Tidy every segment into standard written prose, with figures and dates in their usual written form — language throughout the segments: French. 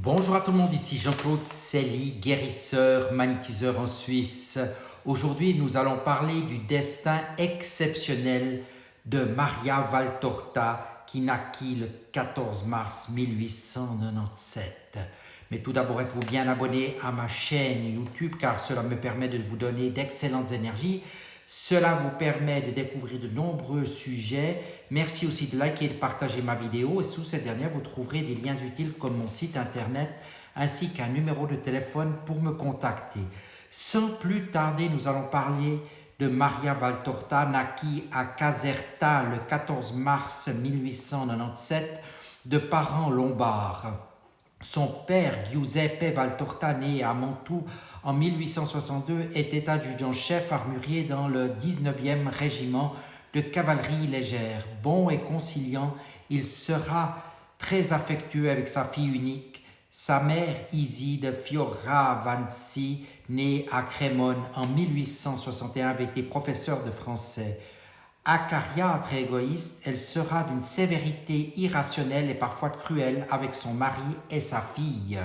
Bonjour à tout le monde, ici Jean-Claude Celly, guérisseur, magnétiseur en Suisse. Aujourd'hui, nous allons parler du destin exceptionnel de Maria Valtorta qui naquit le 14 mars 1897. Mais tout d'abord, êtes-vous bien abonné à ma chaîne YouTube car cela me permet de vous donner d'excellentes énergies. Cela vous permet de découvrir de nombreux sujets. Merci aussi de liker et de partager ma vidéo. Et sous cette dernière, vous trouverez des liens utiles comme mon site internet ainsi qu'un numéro de téléphone pour me contacter. Sans plus tarder, nous allons parler de Maria Valtorta, naquit à Caserta le 14 mars 1897 de parents lombards. Son père, Giuseppe Valtorta, né à Mantoue en 1862, était adjudant-chef armurier dans le 19e régiment de cavalerie légère. Bon et conciliant, il sera très affectueux avec sa fille unique. Sa mère, Iside Fioravanti, née à Crémone en 1861, avait été professeure de français. Acariâtre et égoïste, elle sera d'une sévérité irrationnelle et parfois cruelle avec son mari et sa fille.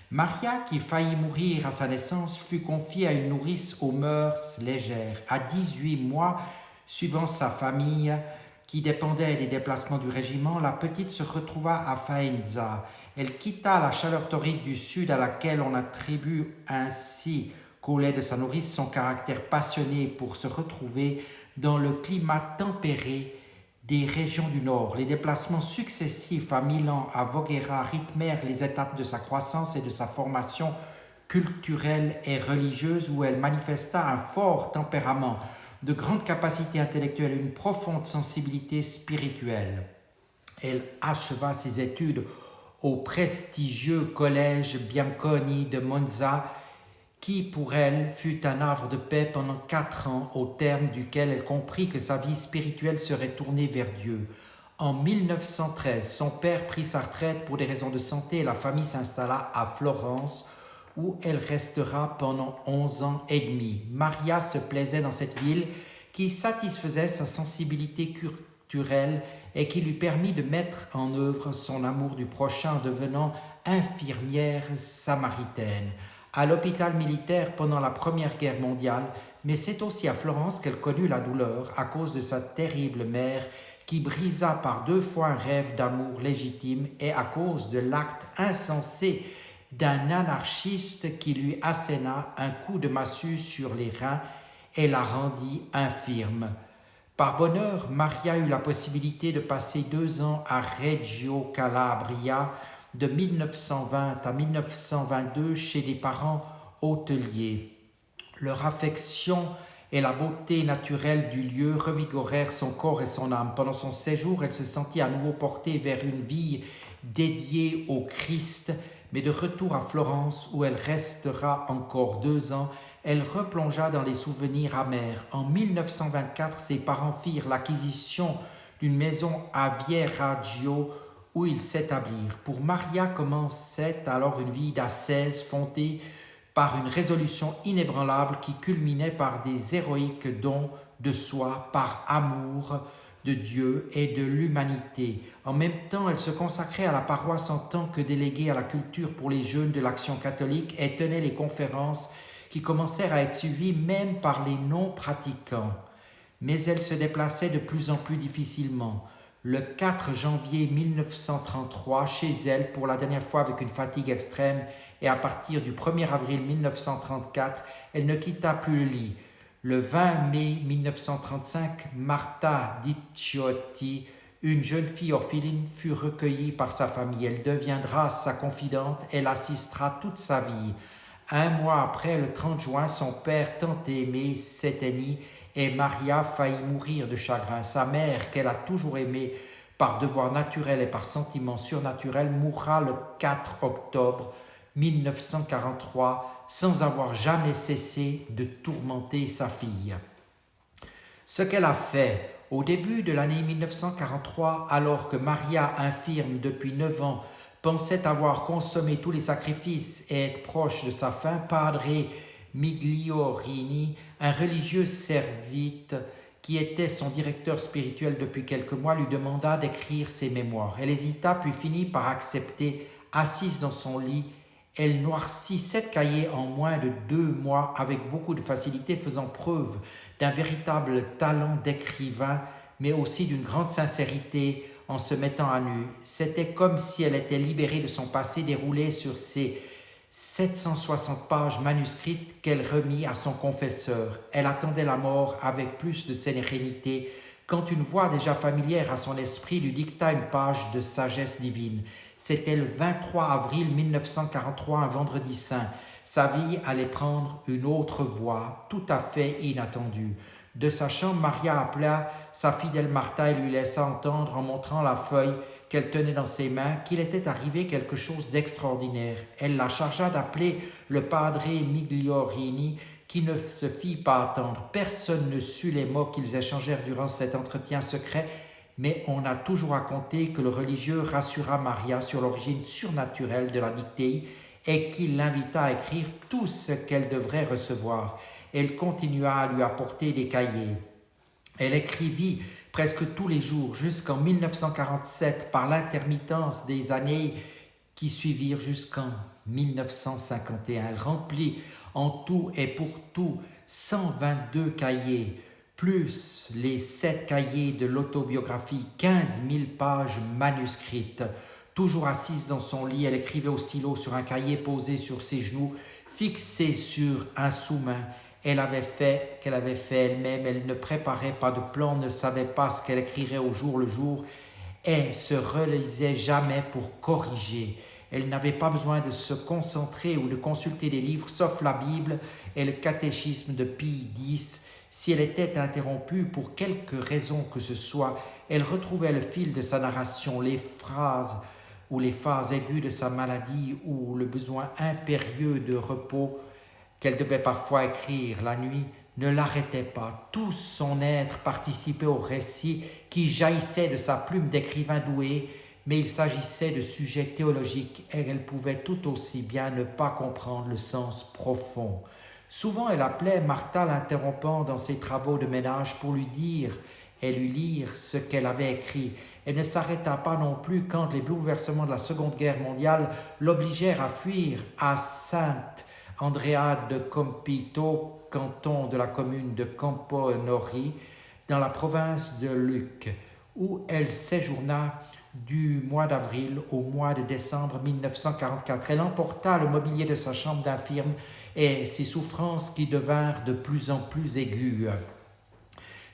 Maria, qui faillit mourir à sa naissance, fut confiée à une nourrice aux mœurs légères. À 18 mois, suivant sa famille, qui dépendait des déplacements du régiment, la petite se retrouva à Faenza. Elle quitta la chaleur torride du sud à laquelle on attribue ainsi qu'au lait de sa nourrice son caractère passionné pour se retrouver dans le climat tempéré des régions du Nord. Les déplacements successifs à Milan, à Voghera rythmèrent les étapes de sa croissance et de sa formation culturelle et religieuse où elle manifesta un fort tempérament, de grandes capacités intellectuelles et une profonde sensibilité spirituelle. Elle acheva ses études au prestigieux collège Bianconi de Monza, qui pour elle fut un havre de paix pendant 4 ans, au terme duquel elle comprit que sa vie spirituelle serait tournée vers Dieu. En 1913, son père prit sa retraite pour des raisons de santé et la famille s'installa à Florence, où elle restera pendant 11 ans et demi. Maria se plaisait dans cette ville qui satisfaisait sa sensibilité culturelle et qui lui permit de mettre en œuvre son amour du prochain en devenant infirmière samaritaine à l'hôpital militaire pendant la Première Guerre mondiale, mais c'est aussi à Florence qu'elle connut la douleur à cause de sa terrible mère qui brisa par 2 fois un rêve d'amour légitime et à cause de l'acte insensé d'un anarchiste qui lui asséna un coup de massue sur les reins et la rendit infirme. Par bonheur, Maria eut la possibilité de passer 2 ans à Reggio Calabria, de 1920 à 1922 chez des parents hôteliers. Leur affection et la beauté naturelle du lieu revigorèrent son corps et son âme. Pendant son séjour, elle se sentit à nouveau portée vers une vie dédiée au Christ, mais de retour à Florence, où elle restera encore 2 ans, elle replongea dans les souvenirs amers. En 1924, ses parents firent l'acquisition d'une maison à Vieraggio, où ils s'établirent. Pour Maria commençait alors une vie d'ascèse fondée par une résolution inébranlable qui culminait par des héroïques dons de soi, par amour de Dieu et de l'humanité. En même temps, elle se consacrait à la paroisse en tant que déléguée à la culture pour les jeunes de l'Action catholique et tenait les conférences qui commencèrent à être suivies même par les non-pratiquants. Mais elle se déplaçait de plus en plus difficilement. Le 4 janvier 1933, chez elle, pour la dernière fois avec une fatigue extrême, et à partir du 1er avril 1934, elle ne quitta plus le lit. Le 20 mai 1935, Marta Dicciotti, une jeune fille orpheline, fut recueillie par sa famille. Elle deviendra sa confidente et l'assistera toute sa vie. 1 mois après, le 30 juin, son père tant aimé s'éteignit et Maria faillit mourir de chagrin. Sa mère, qu'elle a toujours aimée par devoir naturel et par sentiment surnaturel, mourra le 4 octobre 1943 sans avoir jamais cessé de tourmenter sa fille. Ce qu'elle a fait au début de l'année 1943, alors que Maria, infirme depuis 9 ans, pensait avoir consommé tous les sacrifices et être proche de sa fin, Padre Migliorini, un religieux servite qui était son directeur spirituel depuis quelques mois, lui demanda d'écrire ses mémoires. Elle hésita puis finit par accepter assise dans son lit, elle noircit 7 cahiers en moins de 2 mois avec beaucoup de facilité, faisant preuve d'un véritable talent d'écrivain, mais aussi d'une grande sincérité en se mettant à nu. C'était comme si elle était libérée de son passé déroulé sur ces 760 pages manuscrites qu'elle remit à son confesseur. Elle attendait la mort avec plus de sérénité quand une voix déjà familière à son esprit lui dicta une page de sagesse divine. C'était le 23 avril 1943, un vendredi saint. Sa vie allait prendre une autre voie, tout à fait inattendue. De sa chambre, Maria appela sa fidèle Martha et lui laissa entendre, en montrant la feuille qu'elle tenait dans ses mains, qu'il était arrivé quelque chose d'extraordinaire. Elle la chargea d'appeler le padre Migliorini, qui ne se fit pas attendre. Personne ne sut les mots qu'ils échangèrent durant cet entretien secret, mais on a toujours raconté que le religieux rassura Maria sur l'origine surnaturelle de la dictée et qu'il l'invita à écrire tout ce qu'elle devrait recevoir. Elle continua à lui apporter des cahiers. Elle écrivit presque tous les jours jusqu'en 1947 par l'intermittence des années qui suivirent jusqu'en 1951. Elle remplit en tout et pour tout 122 cahiers, plus les 7 cahiers de l'autobiographie, 15 000 pages manuscrites. Toujours assise dans son lit, elle écrivait au stylo sur un cahier posé sur ses genoux, fixé sur un sous-main. Qu'elle avait fait elle-même, elle ne préparait pas de plan, ne savait pas ce qu'elle écrirait au jour le jour et se relisait jamais pour corriger. Elle n'avait pas besoin de se concentrer ou de consulter des livres, sauf la Bible et le catéchisme de Pie X. Si elle était interrompue pour quelque raison que ce soit, elle retrouvait le fil de sa narration, les phrases ou les phases aiguës de sa maladie ou le besoin impérieux de repos qu'elle devait parfois écrire la nuit, ne l'arrêtait pas. Tout son être participait au récit qui jaillissait de sa plume d'écrivain doué, mais il s'agissait de sujets théologiques et elle pouvait tout aussi bien ne pas comprendre le sens profond. Souvent, elle appelait Martha, l'interrompant dans ses travaux de ménage pour lui dire et lui lire ce qu'elle avait écrit. Elle ne s'arrêta pas non plus quand les bouleversements de la Seconde Guerre mondiale l'obligèrent à fuir à Sainte Andrea de Compito, canton de la commune de Campo-Nori, dans la province de Lucques, où elle séjourna du mois d'avril au mois de décembre 1944. Elle emporta le mobilier de sa chambre d'infirme et ses souffrances qui devinrent de plus en plus aiguës.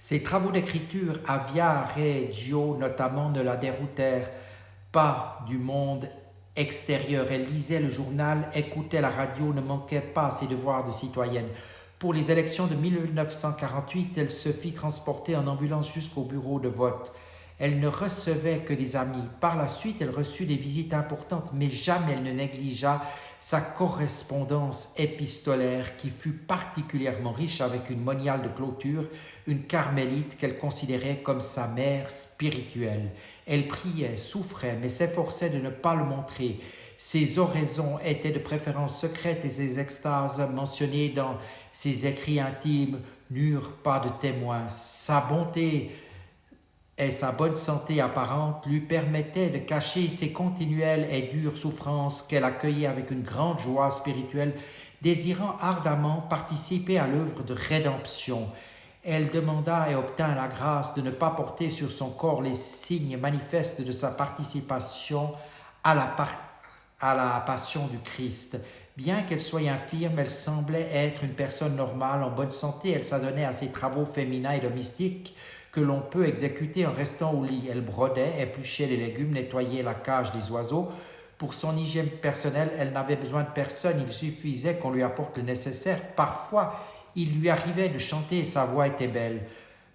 Ses travaux d'écriture à Viareggio notamment ne la déroutèrent pas du monde extérieure. Elle lisait le journal, écoutait la radio, ne manquait pas à ses devoirs de citoyenne. Pour les élections de 1948, elle se fit transporter en ambulance jusqu'au bureau de vote. Elle ne recevait que des amis. Par la suite, elle reçut des visites importantes, mais jamais elle ne négligea sa correspondance épistolaire qui fut particulièrement riche avec une moniale de clôture, une carmélite qu'elle considérait comme sa mère spirituelle. Elle priait, souffrait, mais s'efforçait de ne pas le montrer. Ses oraisons étaient de préférence secrètes et ses extases mentionnées dans ses écrits intimes n'eurent pas de témoins. Sa bonté et sa bonne santé apparente lui permettaient de cacher ses continuelles et dures souffrances qu'elle accueillait avec une grande joie spirituelle, désirant ardemment participer à l'œuvre de rédemption. Elle demanda et obtint la grâce de ne pas porter sur son corps les signes manifestes de sa participation à la passion du Christ. Bien qu'elle soit infirme, elle semblait être une personne normale, en bonne santé. Elle s'adonnait à ses travaux féminins et domestiques que l'on peut exécuter en restant au lit. Elle brodait, épluchait les légumes, nettoyait la cage des oiseaux. Pour son hygiène personnelle, elle n'avait besoin de personne, il suffisait qu'on lui apporte le nécessaire. Parfois, il lui arrivait de chanter et sa voix était belle.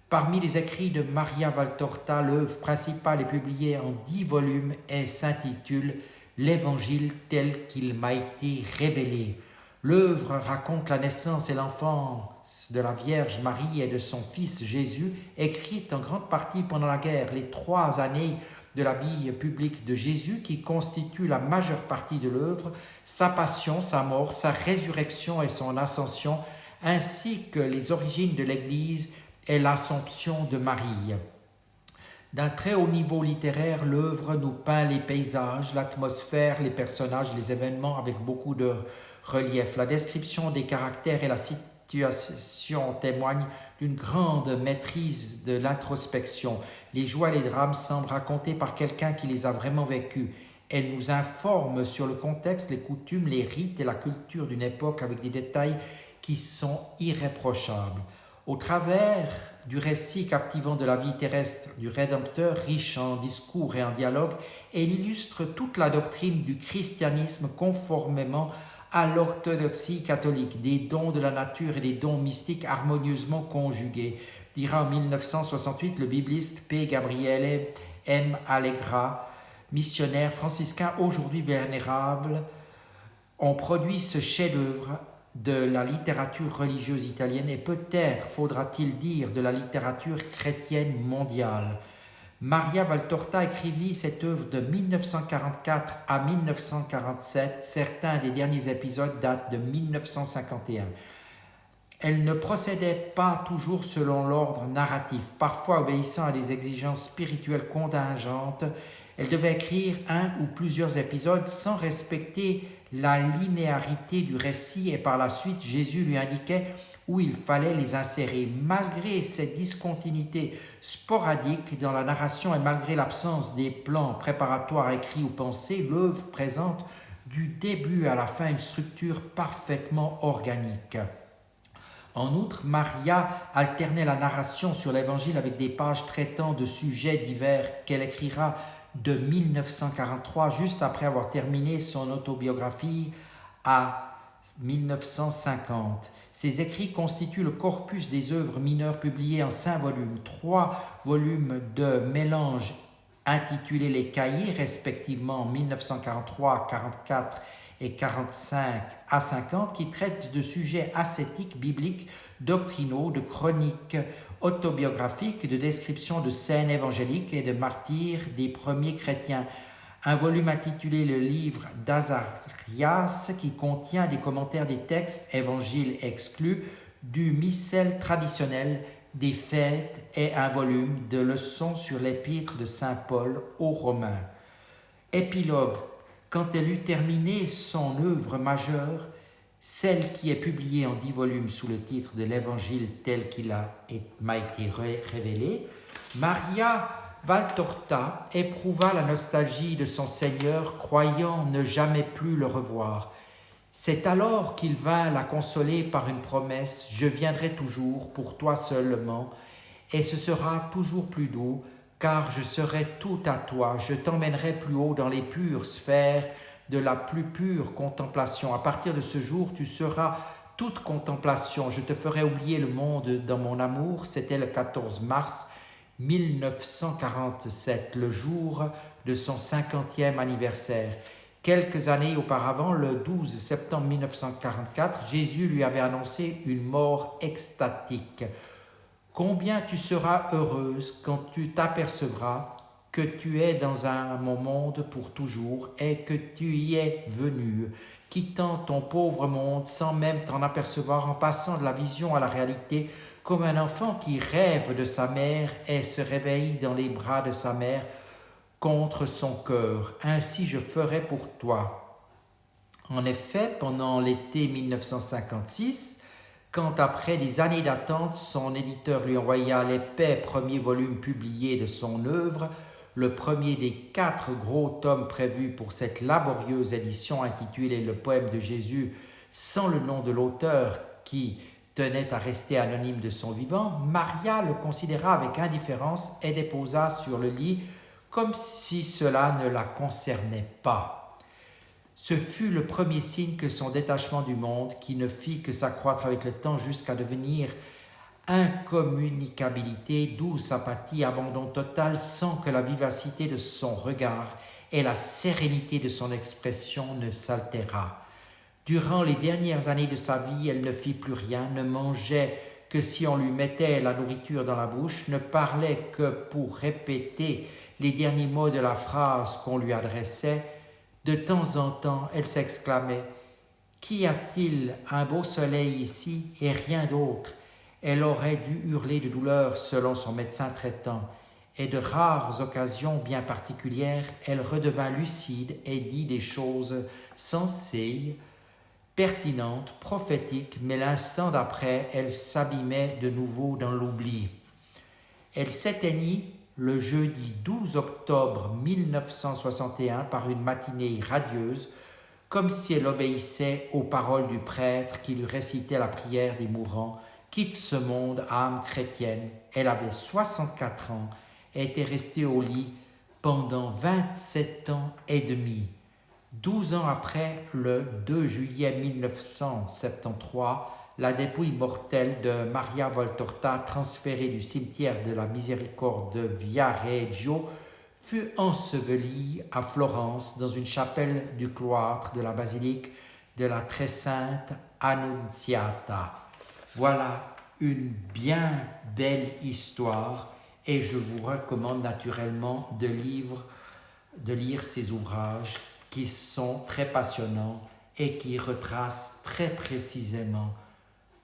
Parmi les écrits de Maria Valtorta, l'œuvre principale est publiée en 10 volumes et s'intitule « L'Évangile tel qu'il m'a été révélé ». L'œuvre raconte la naissance et l'enfance de la Vierge Marie et de son fils Jésus, écrite en grande partie pendant la guerre, les 3 années de la vie publique de Jésus qui constituent la majeure partie de l'œuvre, sa passion, sa mort, sa résurrection et son ascension, ainsi que les origines de l'Église et l'Assomption de Marie. D'un très haut niveau littéraire, l'œuvre nous peint les paysages, l'atmosphère, les personnages, les événements avec beaucoup de relief. La description des caractères et la situation témoignent d'une grande maîtrise de l'introspection. Les joies et les drames semblent racontés par quelqu'un qui les a vraiment vécus. Elle nous informe sur le contexte, les coutumes, les rites et la culture d'une époque avec des détails qui sont irréprochables. Au travers du récit captivant de la vie terrestre du Rédempteur, riche en discours et en dialogue, elle illustre toute la doctrine du christianisme conformément à l'orthodoxie catholique, des dons de la nature et des dons mystiques harmonieusement conjugués, dira en 1968 le bibliste P. Gabriele M. Allegra, missionnaire franciscain aujourd'hui vénérable. On produit ce chef-d'œuvre de la littérature religieuse italienne et peut-être faudra-t-il dire de la littérature chrétienne mondiale. Maria Valtorta écrivit cette œuvre de 1944 à 1947. Certains des derniers épisodes datent de 1951. Elle ne procédait pas toujours selon l'ordre narratif, parfois obéissant à des exigences spirituelles contingentes. Elle devait écrire un ou plusieurs épisodes sans respecter la linéarité du récit et par la suite Jésus lui indiquait où il fallait les insérer. Malgré cette discontinuité sporadique dans la narration et malgré l'absence des plans préparatoires écrits ou pensés, l'œuvre présente du début à la fin une structure parfaitement organique. En outre, Maria alternait la narration sur l'Évangile avec des pages traitant de sujets divers qu'elle écrira de 1943, juste après avoir terminé son autobiographie à 1950. Ces écrits constituent le corpus des œuvres mineures publiées en 5 volumes, 3 volumes de mélange intitulés Les Cahiers, respectivement en 1943, 44 et 45 à 50, qui traitent de sujets ascétiques, bibliques, doctrinaux, de chroniques autobiographiques, de descriptions de scènes évangéliques et de martyrs des premiers chrétiens. Un volume intitulé Le livre d'Azarias qui contient des commentaires des textes, évangiles exclus, du missel traditionnel des fêtes et un volume de leçons sur l'épître de Saint Paul aux Romains. Épilogue. Quand elle eut terminé son œuvre majeure, celle qui est publiée en 10 volumes sous le titre de l'Évangile tel qu'il m'a été révélé, Maria Valtorta éprouva la nostalgie de son Seigneur, croyant ne jamais plus le revoir. C'est alors qu'il vint la consoler par une promesse « Je viendrai toujours pour toi seulement, et ce sera toujours plus doux, car je serai tout à toi, je t'emmènerai plus haut dans les pures sphères de la plus pure contemplation. À partir de ce jour, tu seras toute contemplation, je te ferai oublier le monde dans mon amour. » C'était le 14 mars 1947, le jour de son 50e anniversaire. Quelques années auparavant, le 12 septembre 1944, Jésus lui avait annoncé une mort extatique. « Combien tu seras heureuse quand tu t'apercevras que tu es dans mon monde pour toujours et que tu y es venu, quittant ton pauvre monde sans même t'en apercevoir, en passant de la vision à la réalité, comme un enfant qui rêve de sa mère et se réveille dans les bras de sa mère contre son cœur. Ainsi je ferai pour toi. » En effet, pendant l'été 1956, quand après des années d'attente, son éditeur lui envoya l'épais premier volume publié de son œuvre, le premier des 4 gros tomes prévus pour cette laborieuse édition intitulée Le poème de Jésus, sans le nom de l'auteur qui tenait à rester anonyme de son vivant, Maria le considéra avec indifférence et déposa sur le lit comme si cela ne la concernait pas. Ce fut le premier signe que son détachement du monde, qui ne fit que s'accroître avec le temps jusqu'à devenir incommunicabilité, douce apathie, abandon total, sans que la vivacité de son regard et la sérénité de son expression ne s'altérât. Durant les dernières années de sa vie, elle ne fit plus rien, ne mangeait que si on lui mettait la nourriture dans la bouche, ne parlait que pour répéter les derniers mots de la phrase qu'on lui adressait. De temps en temps, elle s'exclamait « Qu'y a-t-il un beau soleil ici et rien d'autre ?» Elle aurait dû hurler de douleur selon son médecin traitant. et de rares occasions bien particulières, elle redevint lucide et dit des choses sensées, pertinentes, prophétiques, mais l'instant d'après, elle s'abîmait de nouveau dans l'oubli. Elle s'éteignit le jeudi 12 octobre 1961 par une matinée radieuse, comme si elle obéissait aux paroles du prêtre qui lui récitait la prière des mourants. Quitte ce monde, âme chrétienne. Elle avait 64 ans et était restée au lit pendant 27 ans et demi. 12 ans après, le 2 juillet 1973, la dépouille mortelle de Maria Valtorta, transférée du cimetière de la Miséricorde de Viareggio, fut ensevelie à Florence dans une chapelle du cloître de la basilique de la très sainte Annunziata. Voilà une bien belle histoire et je vous recommande naturellement de lire ces ouvrages qui sont très passionnants et qui retracent très précisément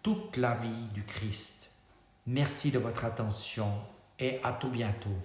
toute la vie du Christ. Merci de votre attention et à tout bientôt.